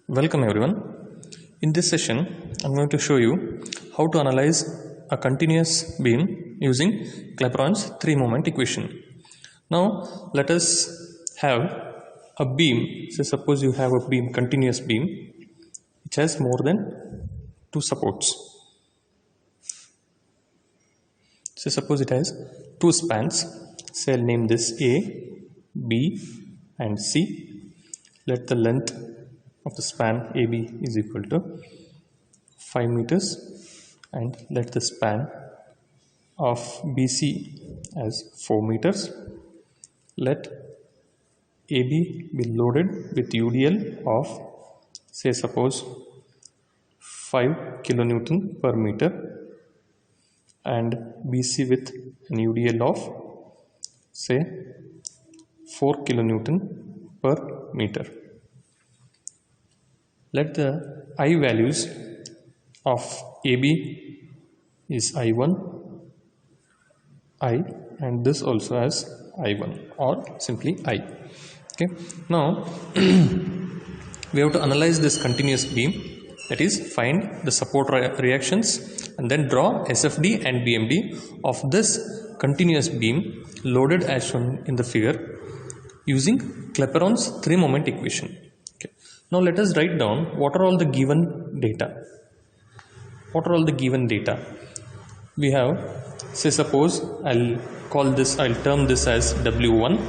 Welcome everyone. In this session, I'm going to show you how to analyze a continuous beam using Clapeyron's three-moment equation. Now, let us have a beam. So, suppose you have a beam, continuous beam, which has more than two supports. So, suppose it has two spans. Say I'll name this A, B, and C. Let the length of the span AB is equal to 5 meters, and let the span of BC as 4 meters. Let AB be loaded with UDL of, say, suppose 5 kilonewton per meter, and BC with an UDL of, say, 4 kilonewton per meter. Let the I values of AB is I1, I, and this also as I1 or simply I. Okay. Now we have to analyze this continuous beam, that is, find the support reactions and then draw SFD and BMD of this continuous beam loaded as shown in the figure using Clapeyron's three-moment equation. Okay. Now let us write down what are all the given data. What are all the given data? We have, say, suppose I'll term this as W1,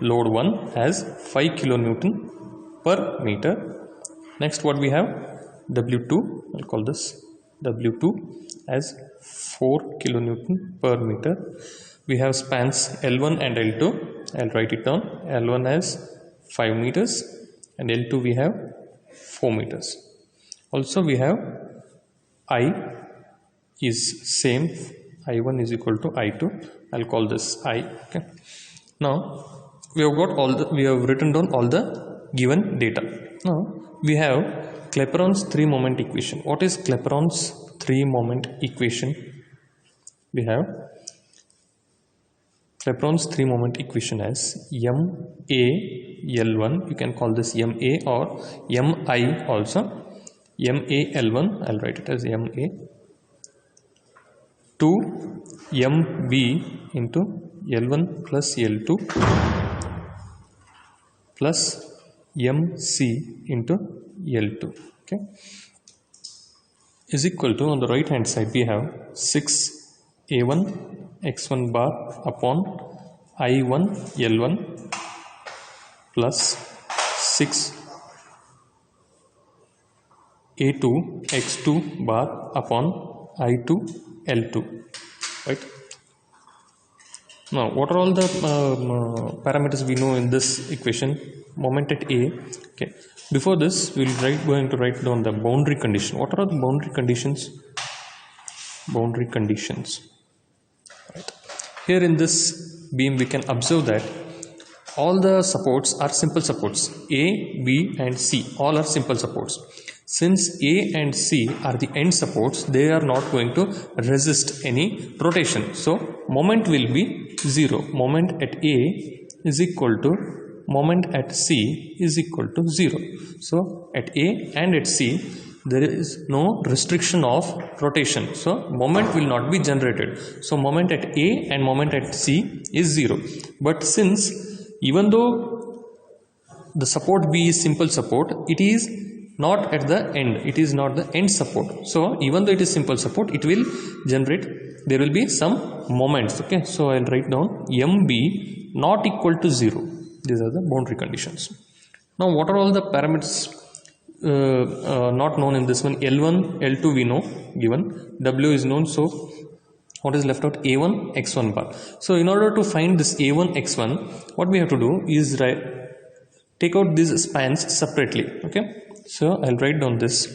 load 1 as 5 kilonewton per meter. Next, what we have, W2, I'll call this W2 as 4 kilonewton per meter. We have spans L1 and L2. I'll write it down. L1 as 5 meters and L2 we have 4 meters. Also we have I is same, I1 is equal to I2. I'll call this I. Okay. Now we have written down all the given data. Now we have Clapeyron's three-moment equation. What is Clapeyron's three-moment equation? We have Clapeyron's three-moment equation as MA L1. You can call this MA or MI also. MA L1, I'll write it as MA, to MB into L1 plus L2 plus MC into L2. Okay, is equal to, on the right hand side we have 6 A1 x1 bar upon I1 L1 plus 6 A2 x2 bar upon I2 L2, right? Now what are all the parameters we know in this equation? Moment at A. Okay, before this we will going to write down the boundary condition. What are the boundary conditions? Boundary conditions, right? Here in this beam we can observe that all the supports are simple supports. A, B and C all are simple supports. Since A and C are the end supports, they are not going to resist any rotation. So moment will be 0. Moment at A is equal to moment at C is equal to 0. So at A and at C there is no restriction of rotation. So moment will not be generated. So moment at A and moment at C is 0. But since even though the support B is simple support, it is not at the end, it is not the end support. So even though it is simple support, it will generate, there will be some moments. Okay, so I'll write down MB not equal to 0. These are the boundary conditions. Now what are all the parameters not known in this one? L1, L2 we know given, W is known, so what is left out? A1 x1 bar. So in order to find this A1 x1, what we have to do is take out these spans separately. Okay, so I'll write down this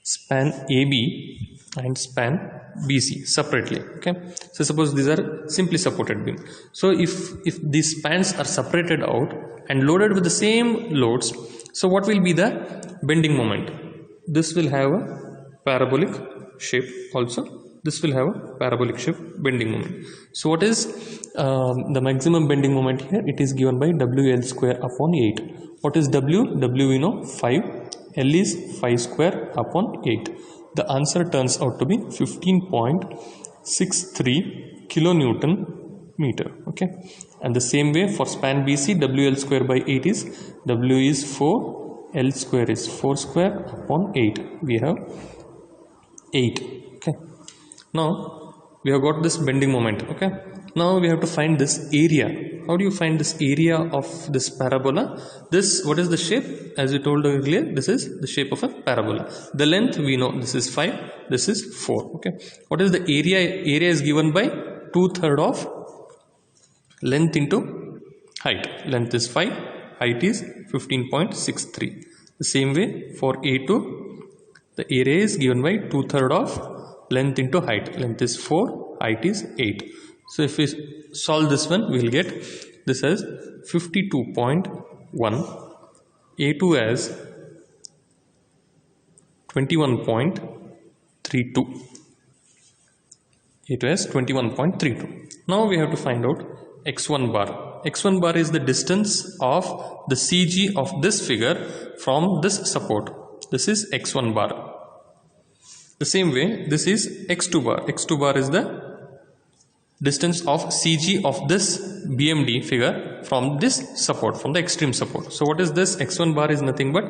span AB and span BC separately. Okay, so suppose these are simply supported beam. So if these spans are separated out and loaded with the same loads, so what will be the bending moment? This will have a parabolic shape also. this will have a parabolic shift bending moment. So what is the maximum bending moment here? It is given by WL square upon 8. What is W? W we know 5. L is 5 square upon 8. The answer turns out to be 15.63 kilonewton meter. Okay, and the same way for span BC, WL square by 8 is W is 4, L square is 4 square upon 8. We have 8. Okay, now we have got this bending moment. Okay, now we have to find this area. How do you find this area of this parabola? This, what is the shape? As we told earlier, this is the shape of a parabola. The length we know, this is 5, this is 4. Okay, what is the area? Area is given by 2/3 of length into height. Length is 5, height is 15.63. The same way for A2, the area is given by 2/3 of length into height. Length is 4, height is 8. So if we solve this one, we will get this as 52.1, A2 as 21.32, A2 as 21.32. Now we have to find out x1 bar. X1 bar is the distance of the CG of this figure from this support. This is x1 bar. The same way, this is x2 bar. X2 bar is the distance of CG of this BMD figure from this support, from the extreme support. So what is this? X1 bar is nothing but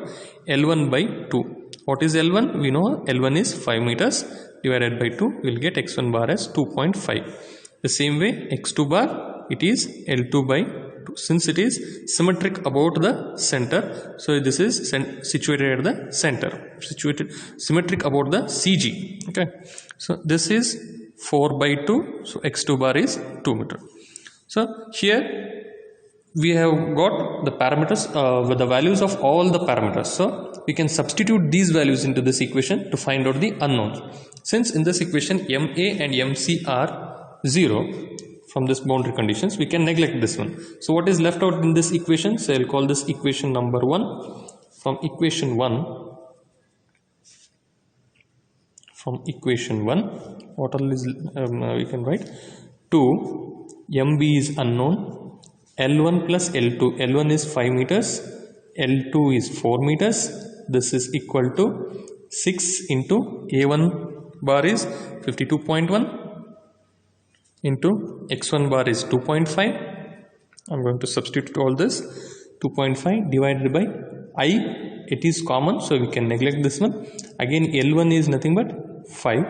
L1 by 2. What is L1? We know L1 is 5 meters divided by 2. We will get x1 bar as 2.5. The same way, x2 bar, it is L2 by 2. Since it is symmetric about the center, so this is situated at the center, symmetric about the CG. Okay, so this is 4 by 2, so x2 bar is 2 meter. So here we have got the parameters with the values of all the parameters. So we can substitute these values into this equation to find out the unknowns. Since in this equation MA and MC are 0 from this boundary conditions, we can neglect this one. So what is left out in this equation? So I'll call this equation number 1. From equation 1, what all is we can write? 2, MB is unknown, L1 plus L2. L1 is 5 meters, L2 is 4 meters. This is equal to 6 into A1 bar is 52.1 into x1 bar is 2.5. I'm going to substitute all this. 2.5 divided by I, it is common, so we can neglect this one. Again L1 is nothing but 5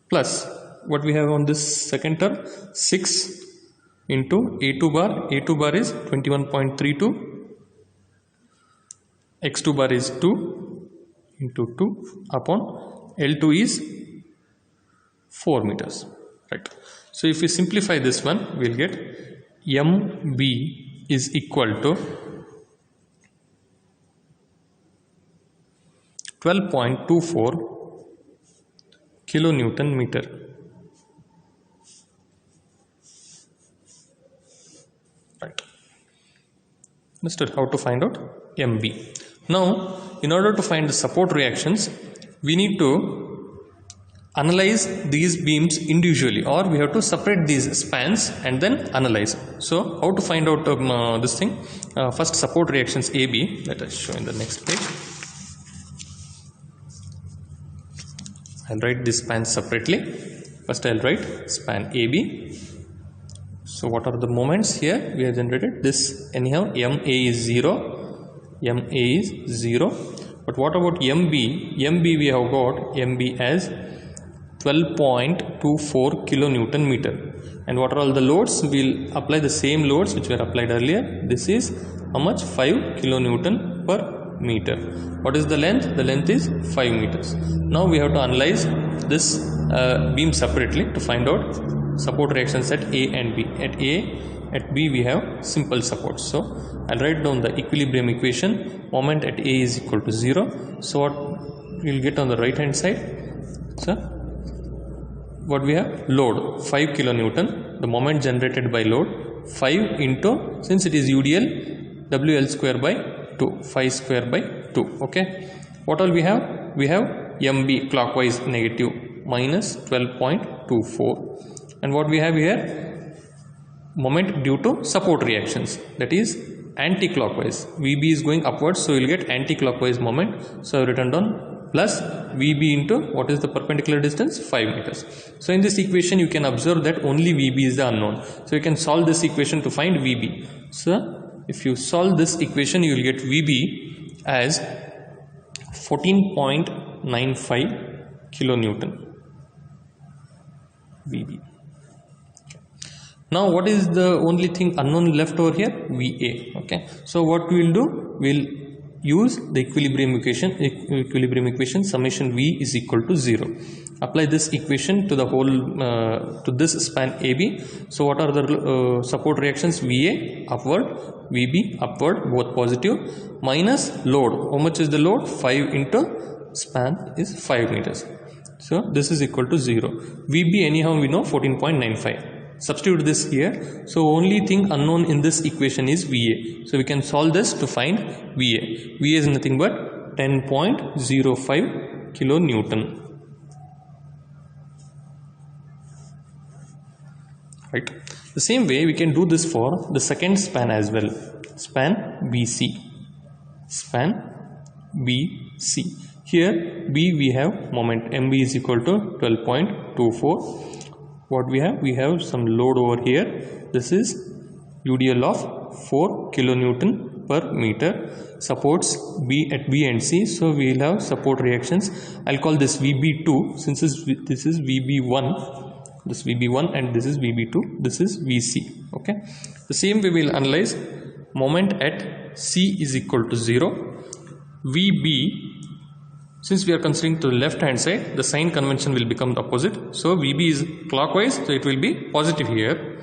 plus what we have on this second term, 6 into A2 bar. A2 bar is 21.32, x2 bar is 2 into 2 upon L2 is 4 meters, right? So if we simplify this one, we will get MB is equal to 12.24 kilonewton meter. Right. Understood how to find out MB. Now, in order to find the support reactions, we need to analyze these beams individually, or we have to separate these spans and then analyze. So how to find out this thing? First, support reactions AB. Let us show in the next page. I'll write this span separately. First I'll write span AB. So what are the moments here we have generated? This anyhow MA is 0. MA is 0. But what about MB? MB we have got MB as 12.24 kilonewton meter. And what are all the loads? We'll apply the same loads which were applied earlier. This is how much? 5 kilonewton per meter. What is the length? The length is 5 meters. Now we have to analyze this beam separately to find out support reactions at A and B. At A, at B we have simple supports. So I'll write down the equilibrium equation. Moment at A is equal to 0. So what we'll get on the right hand side? So what we have? Load 5 kilonewton. The moment generated by load 5 into, since it is UDL, WL square by 2, 5 square by 2. Okay, what all we have? We have MB clockwise negative minus 12.24. And what we have here, moment due to support reactions, that is anti-clockwise. VB is going upwards, so you will get anti-clockwise moment. So I have written down plus VB into what is the perpendicular distance, 5 meters. So in this equation you can observe that only VB is the unknown. So you can solve this equation to find VB. So if you solve this equation, you will get VB as 14.95 kilonewton. VB. Now what is the only thing unknown left over here? VA. Okay. So what we will do? We'll use the equilibrium equation summation V is equal to 0. Apply this equation to the whole to this span AB. So what are the support reactions? VA upward, VB upward, both positive, minus load. How much is the load? 5 into span is 5 meters. So this is equal to 0. VB anyhow we know 14.95. Substitute this here. So only thing unknown in this equation is VA. So we can solve this to find VA. VA is nothing but 10.05 kilonewton. Right. The same way we can do this for the second span as well. Span BC. Span BC. Here B we have moment MB is equal to 12.24. What we have? We have some load over here. This is UDL of 4 kilonewton per meter. Supports B at B and C. So we will have support reactions. I'll call this VB2 since this is VB1. This VB1 and this is VB2. This is VC. Okay. The same way we will analyze moment at C is equal to 0. VB. Since we are considering to the left hand side, the sign convention will become the opposite. So VB is clockwise, so it will be positive here.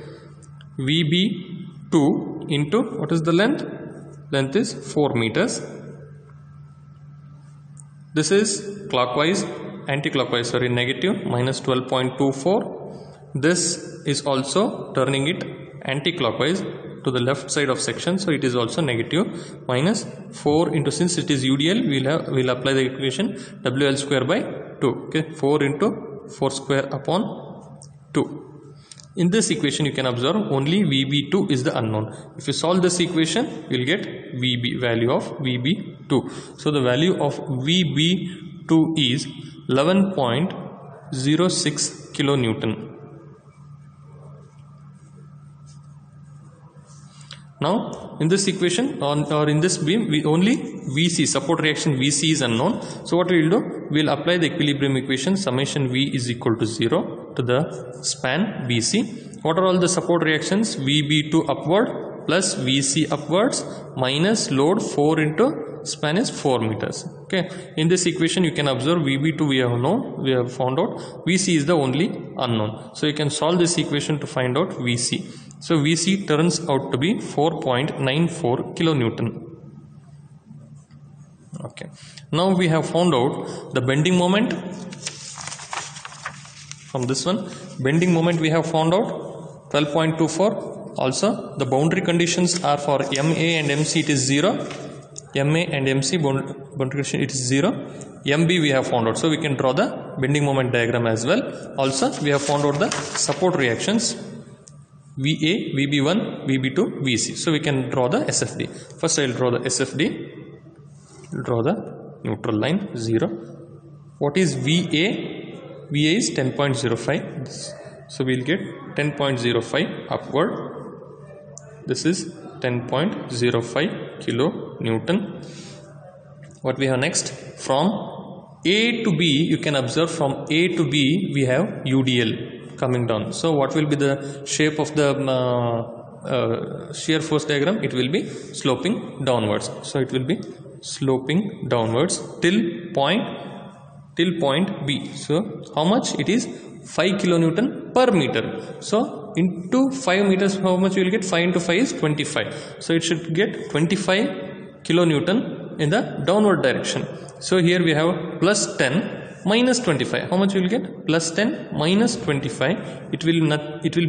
VB2 into what is the length? Length is 4 meters. This is clockwise, anti-clockwise, sorry, negative, minus 12.24. This is also turning it anti-clockwise to the left side of section, so it is also negative, minus 4 into, since it is UDL, we'll apply the equation WL square by 2. Okay, 4 into 4 square upon 2. In this equation you can observe only VB2 is the unknown. If you solve this equation, you will get VB, value of VB2. So the value of VB2 is 11.06 kilonewton. Now in this equation or in this beam, we only VC, support reaction VC is unknown. So what we will do? We will apply the equilibrium equation summation V is equal to 0 to the span BC. What are all the support reactions? VB2 upward plus VC upwards minus load 4 into span is 4 meters. Okay. In this equation you can observe VB2 we have found out. VC is the only unknown. So you can solve this equation to find out VC. So VC turns out to be 4.94 kilonewton. Okay. Now we have found out the bending moment. From this one, bending moment we have found out 12.24. Also the boundary conditions are for MA and MC it is 0. MA and MC boundary condition it is 0. MB we have found out. So we can draw the bending moment diagram as well. Also we have found out the support reactions. VA, VB1, VB2, VC. So we can draw the SFD. First I will draw the SFD. Draw the neutral line 0. What is VA? VA is 10.05. So we will get 10.05 upward. This is 10.05 kilonewton. What we have next? From A to B, you can observe from A to B we have UDL coming down. So what will be the shape of the shear force diagram? It will be sloping downwards. So it will be sloping downwards till point B. So how much? It is 5 kilonewton per meter. So into 5 meters, how much you will get? 5 into 5 is 25. So it should get 25 kilonewton in the downward direction. So here we have plus 10 minus 25. How much you will get? Plus 10 minus 25. It will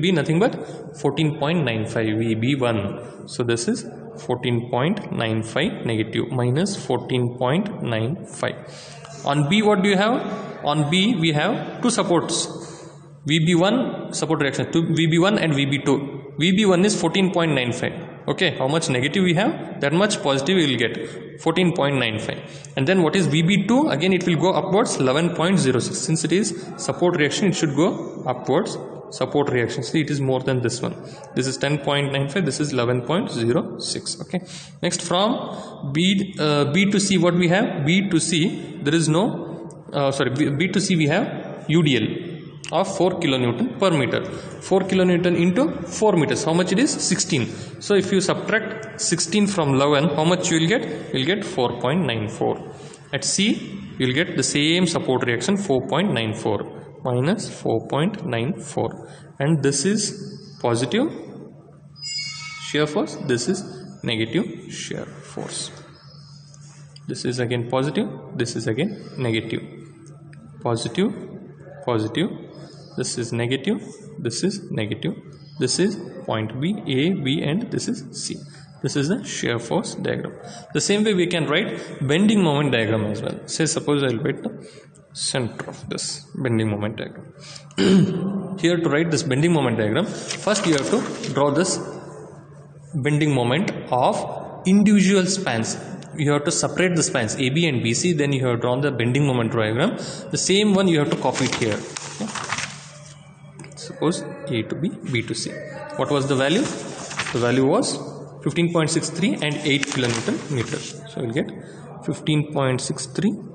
be nothing but 14.95 VB1. So this is 14.95 negative minus 14.95. On B, what do you have? On B, we have two supports. VB1 support reaction to VB1 and VB2. VB1 is 14.95. Okay, how much negative we have, that much positive we will get, 14.95. And then what is VB2? Again, it will go upwards, 11.06. Since it is support reaction, it should go upwards. Support reaction, see, it is more than this one. This is 10.95, this is 11.06. okay. Next, from B to C, what we have? B to C, there is no B to C, we have UDL of 4 kilonewton per meter. 4 kilonewton into 4 meters, how much it is? 16. So if you subtract 16 from 11, how much you will get? You will get 4.94. At C, you will get the same support reaction, 4.94 minus 4.94, and this is positive shear force, this is negative shear force. This is again positive, this is again negative. Positive, positive, this is negative, this is negative, this is point B, A, B, and this is C. This is the shear force diagram. The same way we can write bending moment diagram as well. Say suppose I will write the center of this bending moment diagram. Here, to write this bending moment diagram, first you have to draw this bending moment of individual spans. You have to separate the spans AB and BC, then you have drawn the bending moment diagram. The same one you have to copy it here. Okay. Suppose A to B, B to C. What was the value? The value was 15.63 and 8 kilonewton meter. So we'll get 15.63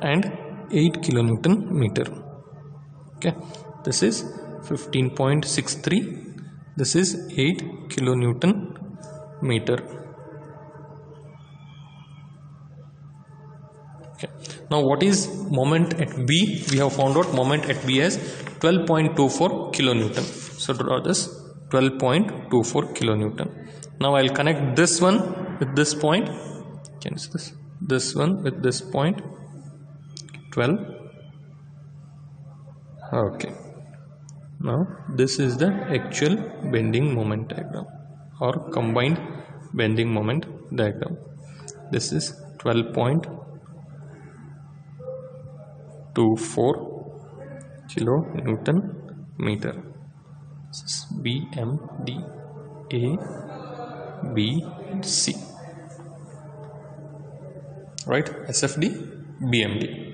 and 8 kilonewton meter. Okay, this is 15.63, this is 8 kilonewton meter. Okay, now what is moment at B? We have found out moment at B as 12.24 kilonewton. So draw this 12.24 kilonewton. Now I'll connect this one with this point. Can you see this one with this point? 12. Okay, now this is the actual bending moment diagram or combined bending moment diagram. This is 12.24 kilonewton meter. This is BMD, A, B, C, right? SFD, BMD.